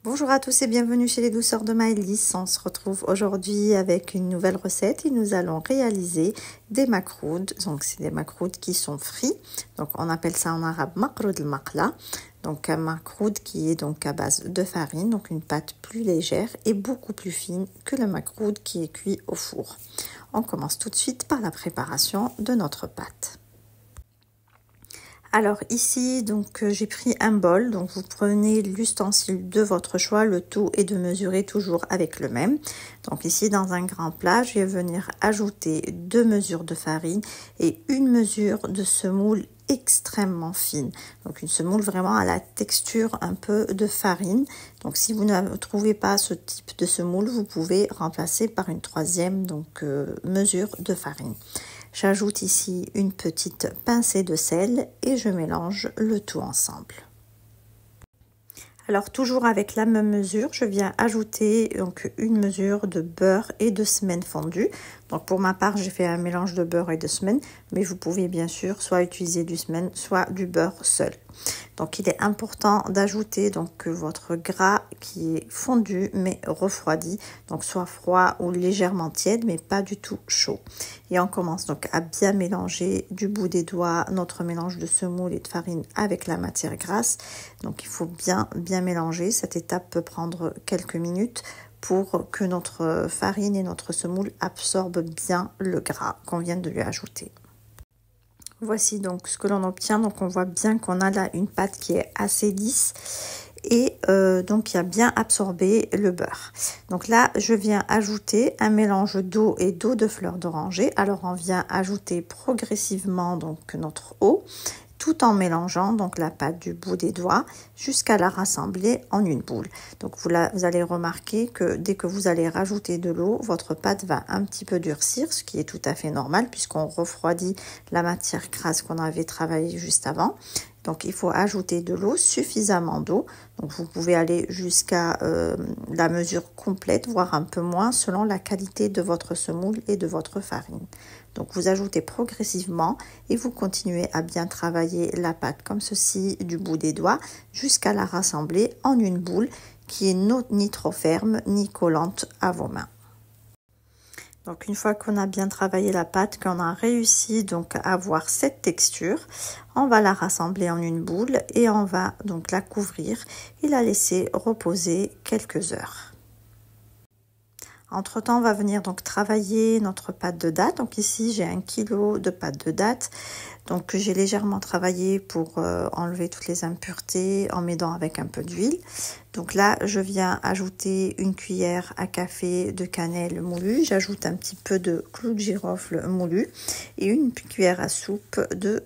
Bonjour à tous et bienvenue chez les douceurs de Maëlys. On se retrouve aujourd'hui avec une nouvelle recette et nous allons réaliser des makroud. Donc c'est des makroud qui sont frits. Donc on appelle ça en arabe makroud al-maqla. Donc un makroud qui est donc à base de farine, donc une pâte plus légère et beaucoup plus fine que le makroud qui est cuit au four. On commence tout de suite par la préparation de notre pâte. Alors ici, donc j'ai pris un bol, donc vous prenez l'ustensile de votre choix, le tout est de mesurer toujours avec le même. Donc ici dans un grand plat, je vais venir ajouter 2 mesures de farine et 1 mesure de semoule extrêmement fine. Donc une semoule vraiment à la texture un peu de farine. Donc si vous ne trouvez pas ce type de semoule, vous pouvez remplacer par une 3e mesure de farine. J'ajoute ici une petite pincée de sel et je mélange le tout ensemble. Alors toujours avec la même mesure, je viens ajouter donc une mesure de beurre et de semen fondu. Donc pour ma part, j'ai fait un mélange de beurre et de semen, mais vous pouvez bien sûr soit utiliser du semen, soit du beurre seul. Donc il est important d'ajouter donc votre gras qui est fondu mais refroidi, donc soit froid ou légèrement tiède mais pas du tout chaud. Et on commence donc à bien mélanger du bout des doigts notre mélange de semoule et de farine avec la matière grasse. Donc il faut bien mélanger. Cette étape peut prendre quelques minutes pour que notre farine et notre semoule absorbent bien le gras qu'on vient de lui ajouter. Voici donc ce que l'on obtient. Donc on voit bien qu'on a là une pâte qui est assez lisse et donc qui a bien absorbé le beurre. Donc là je viens ajouter un mélange d'eau et d'eau de fleur d'oranger. Alors on vient ajouter progressivement donc notre eau tout en mélangeant donc la pâte du bout des doigts jusqu'à la rassembler en une boule. Donc vous allez remarquer que dès que vous allez rajouter de l'eau, votre pâte va un petit peu durcir, ce qui est tout à fait normal puisqu'on refroidit la matière grasse qu'on avait travaillée juste avant. Donc il faut ajouter de l'eau, suffisamment d'eau. Donc vous pouvez aller jusqu'à la mesure complète, voire un peu moins selon la qualité de votre semoule et de votre farine. Donc vous ajoutez progressivement et vous continuez à bien travailler la pâte comme ceci du bout des doigts jusqu'à la rassembler en une boule qui est ni trop ferme ni collante à vos mains. Donc une fois qu'on a bien travaillé la pâte, qu'on a réussi donc à avoir cette texture, on va la rassembler en une boule et on va donc la couvrir et la laisser reposer quelques heures. Entre temps, on va venir donc travailler notre pâte de date. Donc ici, j'ai 1 kg de pâte de date. Donc j'ai légèrement travaillé pour enlever toutes les impuretés en m'aidant avec un peu d'huile. Donc là, je viens ajouter 1 cuillère à café de cannelle moulue. J'ajoute un petit peu de clou de girofle moulu et 1 cuillère à soupe de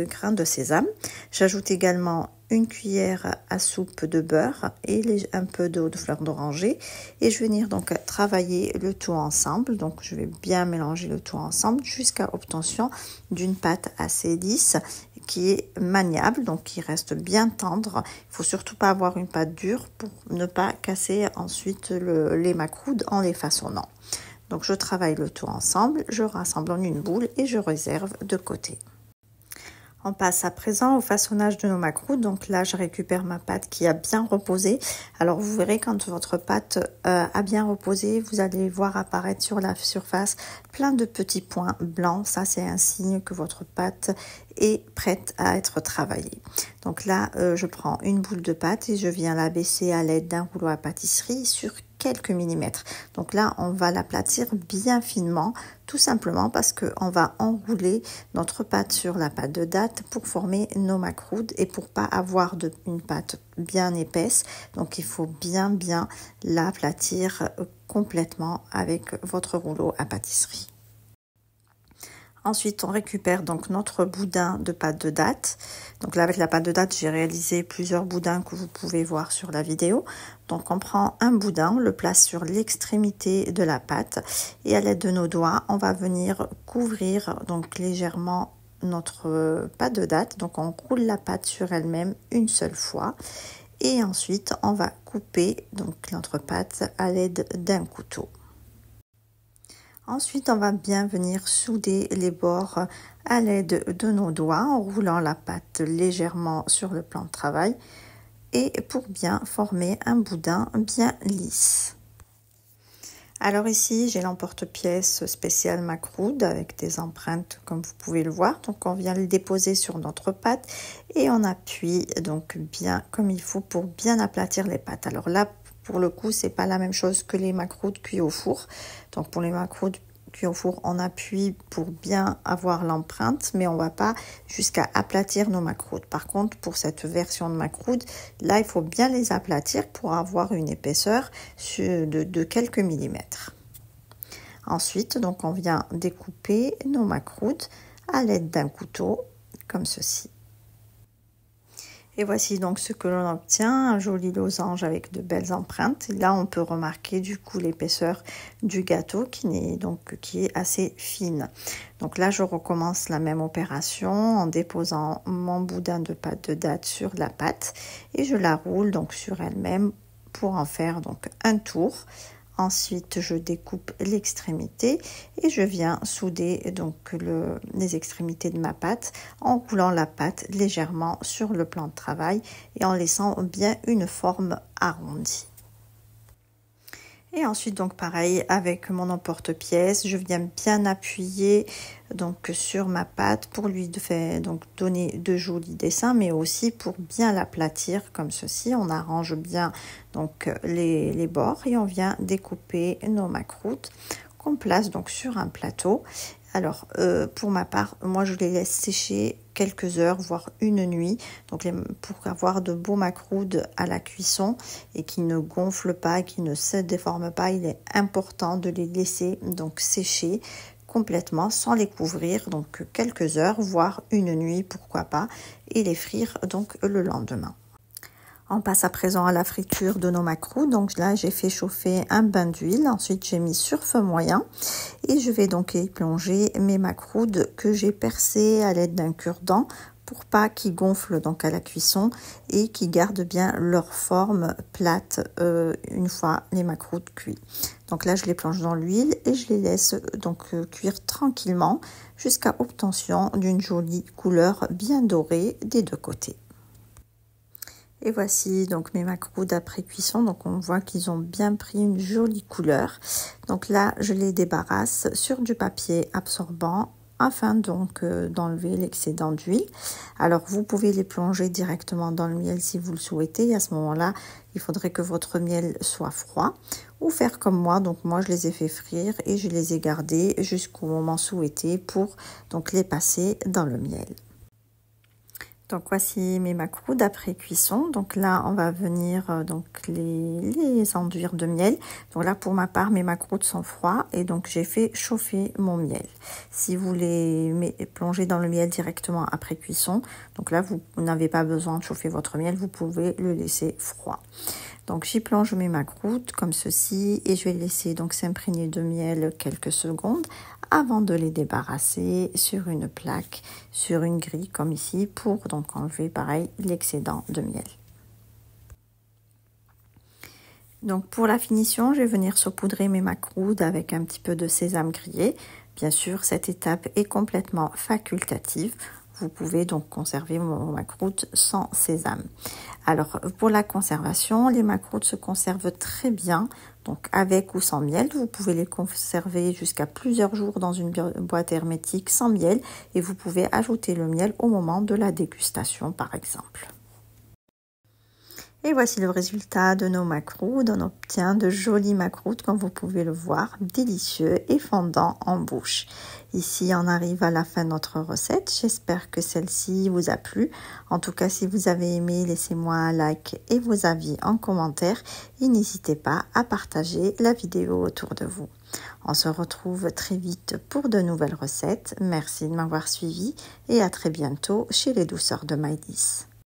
grains de sésame. J'ajoute également 1 cuillère à soupe de beurre et un peu d'eau de fleur d'oranger et je vais venir donc travailler le tout ensemble. Donc je vais bien mélanger le tout ensemble jusqu'à obtention d'une pâte assez lisse qui est maniable, donc qui reste bien tendre. Il faut surtout pas avoir une pâte dure pour ne pas casser ensuite les makrouds en les façonnant. Donc je travaille le tout ensemble, je rassemble en une boule et je réserve de côté. On passe à présent au façonnage de nos makrouds. Donc là, je récupère ma pâte qui a bien reposé. Alors, vous verrez quand votre pâte a bien reposé, vous allez voir apparaître sur la surface plein de petits points blancs. Ça, c'est un signe que votre pâte est prête à être travaillée. Donc là, je prends une boule de pâte et je viens la baisser à l'aide d'un rouleau à pâtisserie sur quelques millimètres. Donc là, on va l'aplatir bien finement, tout simplement parce qu'on va enrouler notre pâte sur la pâte de date pour former nos makrouds et pour pas avoir une pâte bien épaisse. Donc il faut bien l'aplatir complètement avec votre rouleau à pâtisserie. Ensuite, on récupère donc notre boudin de pâte de date. Donc là, avec la pâte de date, j'ai réalisé plusieurs boudins que vous pouvez voir sur la vidéo. Donc on prend un boudin, on le place sur l'extrémité de la pâte et à l'aide de nos doigts, on va venir couvrir donc légèrement notre pâte de date. Donc on roule la pâte sur elle-même une seule fois et ensuite on va couper donc notre pâte à l'aide d'un couteau. Ensuite, on va bien venir souder les bords à l'aide de nos doigts en roulant la pâte légèrement sur le plan de travail et pour bien former un boudin bien lisse. Alors ici, j'ai l'emporte-pièce spécial Macroud avec des empreintes comme vous pouvez le voir. Donc on vient le déposer sur notre pâte et on appuie donc bien comme il faut pour bien aplatir les pâtes. Alors là, pour le coup, c'est pas la même chose que les Macroud cuits au four. Donc pour les Macroud cuits au four, on appuie pour bien avoir l'empreinte, mais on va pas jusqu'à aplatir nos Macroud. Par contre, pour cette version de Macroud, là, il faut bien les aplatir pour avoir une épaisseur de quelques millimètres. Ensuite, donc, on vient découper nos Macroud à l'aide d'un couteau, comme ceci. Et voici donc ce que l'on obtient, un joli losange avec de belles empreintes. Et là, on peut remarquer du coup l'épaisseur du gâteau qui est assez fine. Donc là, je recommence la même opération en déposant mon boudin de pâte de date sur la pâte et je la roule donc sur elle-même pour en faire donc un tour. Ensuite, je découpe l'extrémité et je viens souder donc les extrémités de ma pâte en roulant la pâte légèrement sur le plan de travail et en laissant bien une forme arrondie. Et ensuite, donc pareil, avec mon emporte-pièce, je viens bien appuyer donc sur ma pâte pour lui donner de jolis dessins, mais aussi pour bien l'aplatir comme ceci. On arrange bien donc les bords et on vient découper nos macroutes qu'on place donc sur un plateau. Alors, pour ma part, moi, je les laisse sécher quelques heures, voire une nuit. Donc, pour avoir de beaux macroudes à la cuisson et qui ne gonflent pas, qui ne se déforment pas, il est important de les laisser donc sécher complètement sans les couvrir. Donc, quelques heures, voire une nuit, pourquoi pas, et les frire donc le lendemain. On passe à présent à la friture de nos macrouds. Donc là, j'ai fait chauffer un bain d'huile. Ensuite, j'ai mis sur feu moyen et je vais donc y plonger mes macrouds que j'ai percés à l'aide d'un cure-dent pour pas qu'ils gonflent donc à la cuisson et qu'ils gardent bien leur forme plate une fois les macrouds cuits. Donc là, je les plonge dans l'huile et je les laisse donc cuire tranquillement jusqu'à obtention d'une jolie couleur bien dorée des deux côtés. Et voici donc mes macrouds après cuisson. Donc on voit qu'ils ont bien pris une jolie couleur. Donc là, je les débarrasse sur du papier absorbant afin donc d'enlever l'excédent d'huile. Alors vous pouvez les plonger directement dans le miel si vous le souhaitez. Et à ce moment-là, il faudrait que votre miel soit froid ou faire comme moi. Donc moi, je les ai fait frire et je les ai gardés jusqu'au moment souhaité pour donc les passer dans le miel. Donc voici mes macrouds après cuisson. Donc là, on va venir donc les enduire de miel. Donc là, pour ma part, mes macrouds sont froids et donc j'ai fait chauffer mon miel. Si vous les plongez dans le miel directement après cuisson, donc là, vous n'avez pas besoin de chauffer votre miel, vous pouvez le laisser froid. Donc j'y plonge mes macrouds comme ceci et je vais laisser donc s'imprégner de miel quelques secondes avant de les débarrasser sur une plaque, sur une grille comme ici pour donc enlever pareil l'excédent de miel. Donc pour la finition, je vais venir saupoudrer mes macrouds avec un petit peu de sésame grillé. Bien sûr, cette étape est complètement facultative. Vous pouvez donc conserver vos macrouds sans sésame. Alors pour la conservation, les macrouds se conservent très bien, donc avec ou sans miel. Vous pouvez les conserver jusqu'à plusieurs jours dans une boîte hermétique sans miel et vous pouvez ajouter le miel au moment de la dégustation par exemple. Et voici le résultat de nos macrouds. On obtient de jolis macrouds, comme vous pouvez le voir, délicieux et fondants en bouche. Ici, on arrive à la fin de notre recette. J'espère que celle-ci vous a plu. En tout cas, si vous avez aimé, laissez-moi un like et vos avis en commentaire. Et n'hésitez pas à partager la vidéo autour de vous. On se retrouve très vite pour de nouvelles recettes. Merci de m'avoir suivi et à très bientôt chez les douceurs de Maïdis.